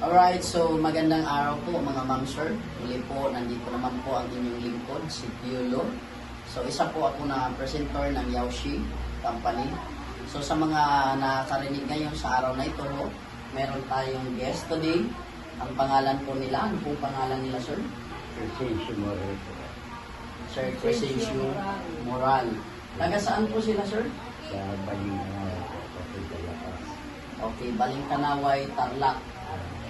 Alright, so magandang araw po mga ma'am sir. Muli po, nandito naman po ang inyong lingkod, si Piolo. So isa po ako na presenter ng Yaoshi Company. So sa mga nakarinig ngayon sa araw na ito, meron tayong guest today. Ang pangalan po nila, ano pong pangalan nila sir? Crescencio Moral po. Sir Crescencio Moral. Taga saan po sila sir? Sa Balinganaw po, Kapitay Lakas. Okay, Balingkanaway, Tarlac.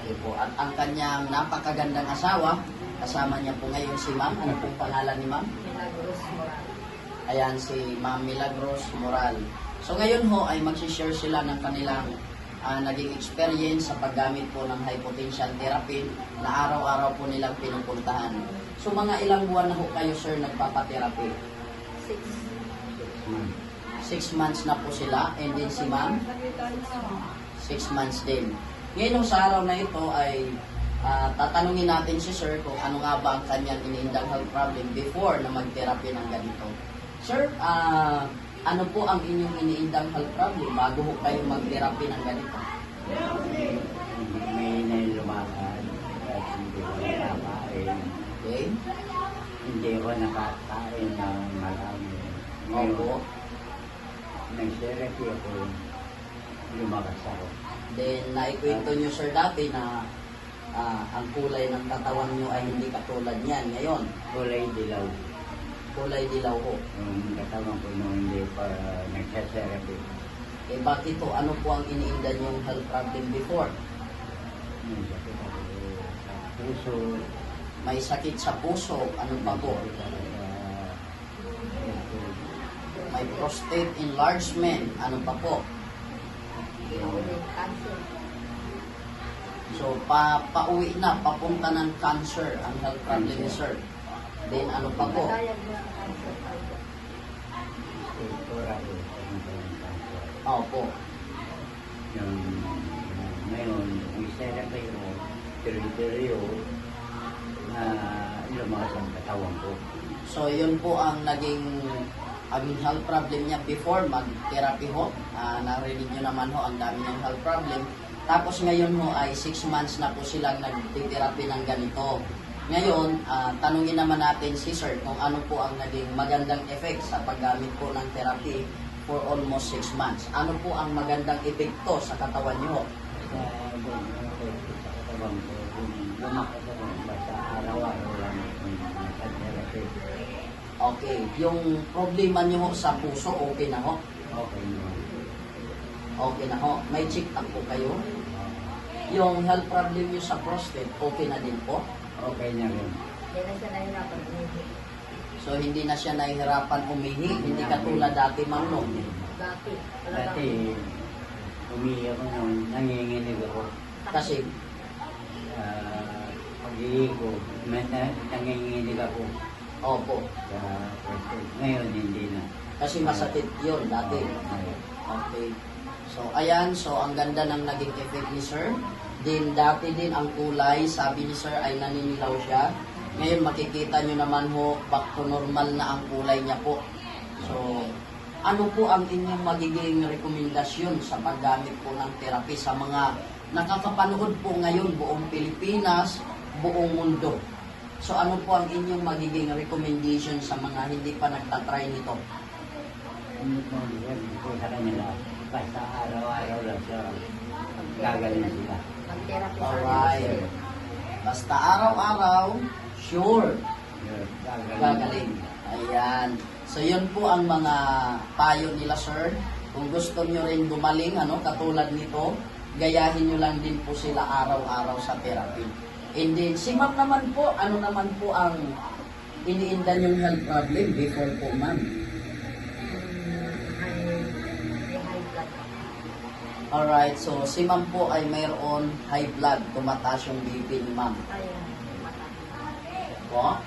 Okay po. At ang kanyang napakagandang asawa, kasama niya po ngayon si ma'am. Ano pong pangalan ni ma'am? Milagros Moral. Ayan, si Ma'am Milagros Moral. So ngayon ho ay mag-share sila ng kanilang naging experience sa paggamit po ng high potential therapy na araw-araw po nilang pinupuntahan. So mga ilang buwan na ho kayo sir nagpapatherapy? 6 months na po sila, and then si ma'am 6 months din. Ngayon sa araw na ito ay tatanungin natin si sir kung ano nga ba ang kanyang iniindang health problem before na mag-therapy ng ganito. Sir, ano po ang inyong iniindang health problem bago ho kayo mag-therapy ng ganito? May nailumakan at hindi ko nakakain. Okay? Hindi ko nakakain ng marami. Opo. Nag-therapy ako, lumakas ako. Then, naikwento nyo sir dati na ang kulay ng katawan nyo ay hindi katulad niyan. Ngayon, Kulay dilaw. kulay dilaw ho. Yung katawan ko nung hindi pa nag-therapy. Eh bakit ho? Ano po ang iniinda nyong health problem before? May sakit ako sa puso. May sakit sa puso. Ano pa po? May prostate enlargement. Ano pa po? Cancer. So, pauwi na, papunta ng cancer ang health problem ni sir. Then, ano pa po? Diagnose ng cancer type. Opo. Yung ngayon, may therapy ko, teritoryo na lumakas ang katawan ko. So, yun po ang naging health problem niya before mag-therapy ho. Narinig nyo naman ho, ang dami niyang health problem. Tapos ngayon ho ay 6 months na po silang nag-therapy ng ganito. Ngayon, tanungin naman natin si sir kung ano po ang naging magandang effect sa paggamit po ng therapy for almost 6 months. Ano po ang magandang epekto sa katawan niyo? Sa katawan ko, lumakas ako basta araw-araw lang sa therapy. Okay, yung problema niyo sa puso, okay na ho? Okay naman. Okay na ho. May check up po kayo? Yung health problem niyo sa prostate, okay na din po? Okay na rin. Hindi na siya nahirapan umihi. So, hindi na siya nahihirapan umihi, hindi katulad dati ma'am no? Dati. Dati, umiiyak ako nung nanginginig ako. Kasi, Pag-ihi ko, nanginginig ako opo, sa prostate. Ngayon, hindi na. kasi masakit yun dati. Okay. So, ayan. So, ang ganda ng naging effect ni sir. Din, dati din ang kulay, sabi ni sir, ay naninilaw siya. Ngayon, makikita nyo naman ho, back to normal na ang kulay niya po. So, ano po ang inyong magiging rekomendasyon sa paggamit po ng therapy sa mga nakakapanood po ngayon buong Pilipinas, buong mundo? So, ano po ang inyong magiging recommendation sa mga hindi pa nagtatry nito? Hindi ko sa kanila. Basta araw-araw lang siya. Gagaling sila. Mag-therapy sa Alright. Basta araw-araw, sure, gagaling. Ayan. So, yun po ang mga payo nila, sir. Kung gusto nyo rin gumaling, katulad nito, gayahin nyo lang din po sila araw-araw sa therapy. And then, si ma'am naman po, ano naman po ang iniinda nyong health problem before po, ma'am? high blood. Alright, so si ma'am po ay mayroon high blood, tumataas yung BP ni ma'am. Ayun. Po?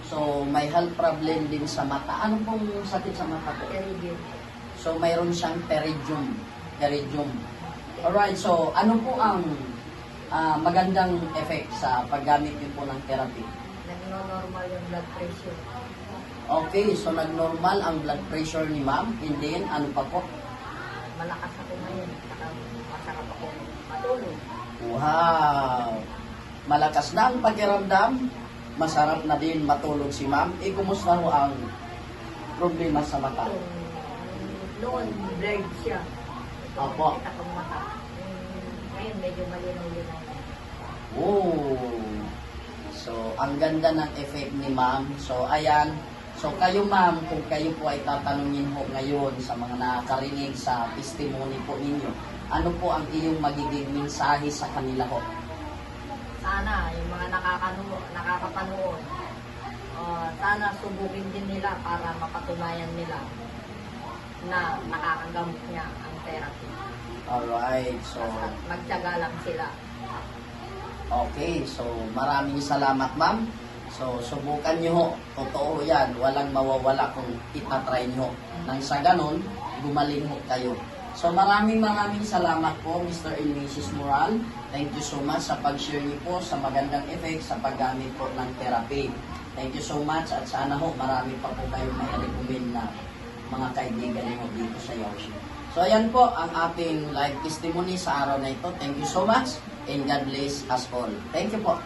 So, may health problem din sa mata. Ano pong sakit sa mata po? Pterygium. So, mayroon siyang pterygium. Pterygium. Alright, so ano po ang magandang effect sa paggamit niyo po ng therapy? Nagno-normal yung blood pressure. Okay, so nag-normal ang blood pressure ni ma'am. And then, ano pa po? Malakas ako ngayon. Saka masarap ako matulog. Wow! Malakas na ang pakiramdam. Masarap na din matulog si ma'am. Kumusta ho ang problema sa mata? Noon, blurred siya. Opo. Kita kong mata. Ngayon, medyo malinaw-linaw. Oh! So, ang ganda ng effect ni ma'am. So, ayan. So, kayo ma'am, kung kayo po ay tatanungin ho ngayon sa mga nakakarinig sa testimony po ninyo, ano po ang iyong magiging mensahe sa kanila ho? Sana, yung mga nakakapanood, sana subukin din nila para mapatunayan nila na nakakagamot niya ang therapy. Alright, so, At magtyaga lang sila. okay. So, maraming salamat ma'am. So, subukan nyo ho. Totoo yan. Walang mawawala kung itatry nyo. Nang sa ganon, gumaling ho kayo. So, maraming salamat po, Mr. and Mrs. Moral. Thank you so much sa pag-share niyo po sa magandang effect sa paggamit po ng therapy. Thank you so much at sana ho, marami pa po kayong may recommend na mga kaibigan niyo dito sa Yoshi. So, ayan po ang ating live testimony sa araw na ito. Thank you so much and God bless us all. Thank you po.